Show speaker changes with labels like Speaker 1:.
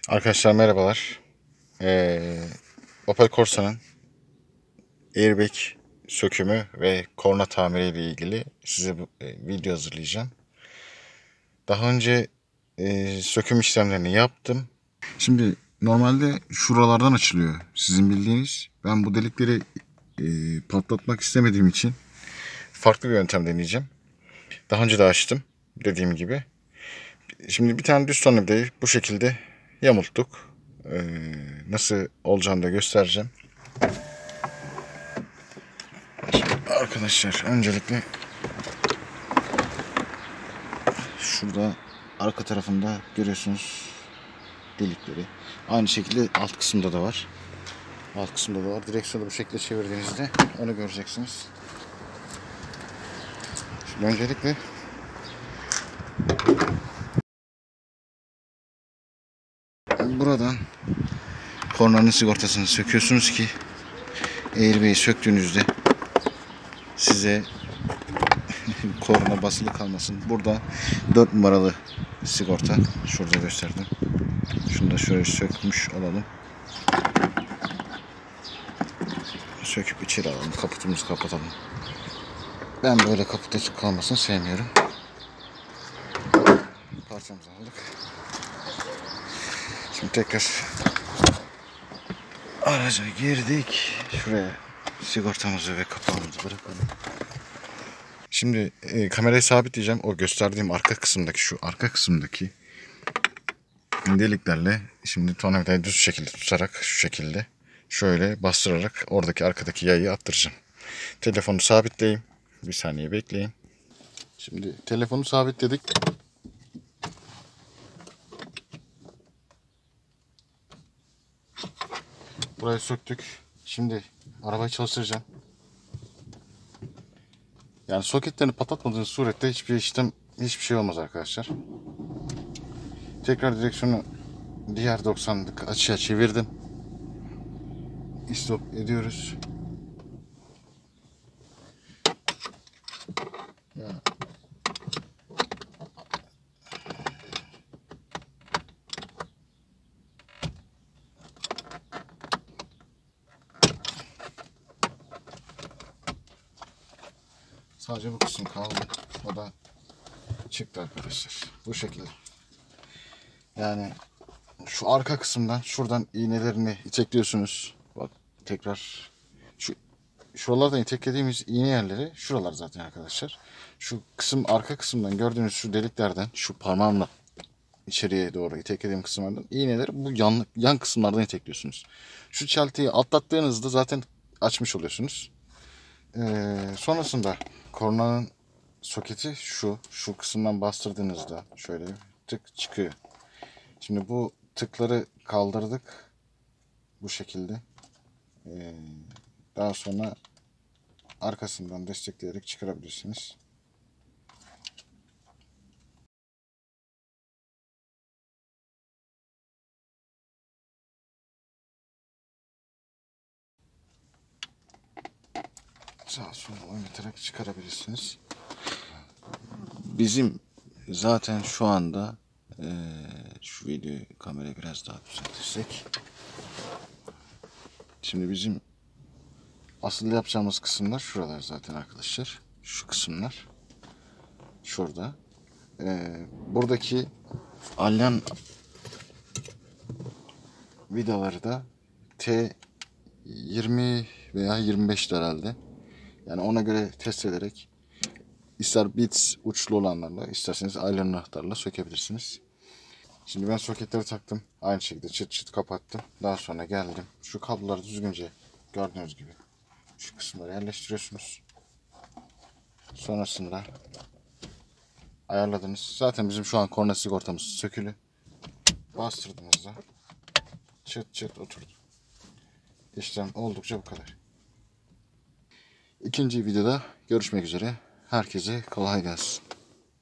Speaker 1: Arkadaşlar merhabalar. Opel Corsa'nın airbag sökümü ve korna tamiri ile ilgili size video hazırlayacağım. Daha önce söküm işlemlerini yaptım. Şimdi normalde şuralardan açılıyor sizin bildiğiniz. Ben bu delikleri patlatmak istemediğim için farklı bir yöntem deneyeceğim. Daha önce de açtım dediğim gibi. Şimdi bir tane düz tornavidayı bu şekilde yamulttuk. Nasıl olacağını da göstereceğim. Arkadaşlar öncelikle şurada arka tarafında görüyorsunuz delikleri. Aynı şekilde alt kısımda da var. Alt kısımda da var. Direksiyonu bu şekilde çevirdiğinizde onu göreceksiniz. Şimdi öncelikle buradan kornanın sigortasını söküyorsunuz ki airbag'i söktüğünüzde size korna basılı kalmasın. Burada 4 numaralı sigorta. Şurada gösterdim. Şunu da şöyle sökmüş olalım. Söküp içeri alalım. Kaputumuzu kapatalım. Ben böyle kaput açık kalmasını sevmiyorum. Parçamızı aldık. Şimdi tekrar araca girdik. Şuraya sigortamızı ve kapağımızı bırakalım. Şimdi kamerayı sabitleyeceğim. O gösterdiğim arka kısımdaki deliklerle şimdi tornavidayı düz şekilde tutarak şu şekilde şöyle bastırarak oradaki arkadaki yayı attıracağım. Telefonu sabitleyeyim. Bir saniye bekleyin. Şimdi telefonu sabitledik. Burayı söktük. Şimdi arabayı çalıştıracağım. Yani soketlerini patlatmadığınız surette hiçbir şey olmaz arkadaşlar. Tekrar direksiyonu diğer 90'lık açıya çevirdim. İstop ediyoruz. Sadece bu kısım kaldı. O da çıktı arkadaşlar. Bu şekilde. Yani şu arka kısımdan şuradan iğnelerini itekliyorsunuz. Bak tekrar şuralardan iteklediğimiz iğne yerleri şuralar zaten arkadaşlar. Şu kısım arka kısımdan gördüğünüz şu deliklerden şu parmağımla içeriye doğru iteklediğim kısımlardan iğneleri bu yan kısımlardan itekliyorsunuz. Şu çeltiyi atlattığınızda zaten açmış oluyorsunuz. Sonrasında kornanın soketi şu kısımdan bastırdığınızda şöyle tık çıkıyor. Şimdi bu tıkları kaldırdık bu şekilde. Daha sonra arkasından destekleyerek çıkarabilirsiniz. Sağa sola oynatarak çıkarabilirsiniz. Bizim zaten şu anda şu videoyu kamerayı biraz daha düzeltirsek. Şimdi bizim asıl yapacağımız kısımlar şuralar zaten arkadaşlar. Şu kısımlar. Şurada. Buradaki alyan vidaları da T20 veya 25 herhalde. Yani ona göre test ederek ister bits uçlu olanlarla isterseniz alyan anahtarla sökebilirsiniz. Şimdi ben soketleri taktım. Aynı şekilde çıt çıt kapattım. Daha sonra geldim. Şu kabloları düzgünce gördüğünüz gibi şu kısımları yerleştiriyorsunuz. Sonrasında ayarladınız. Zaten bizim şu an korna sigortamız sökülü. Bastırdığınızda çıt çıt oturdu. İşlem oldukça bu kadar. İkinci videoda görüşmek üzere. Herkese kolay gelsin.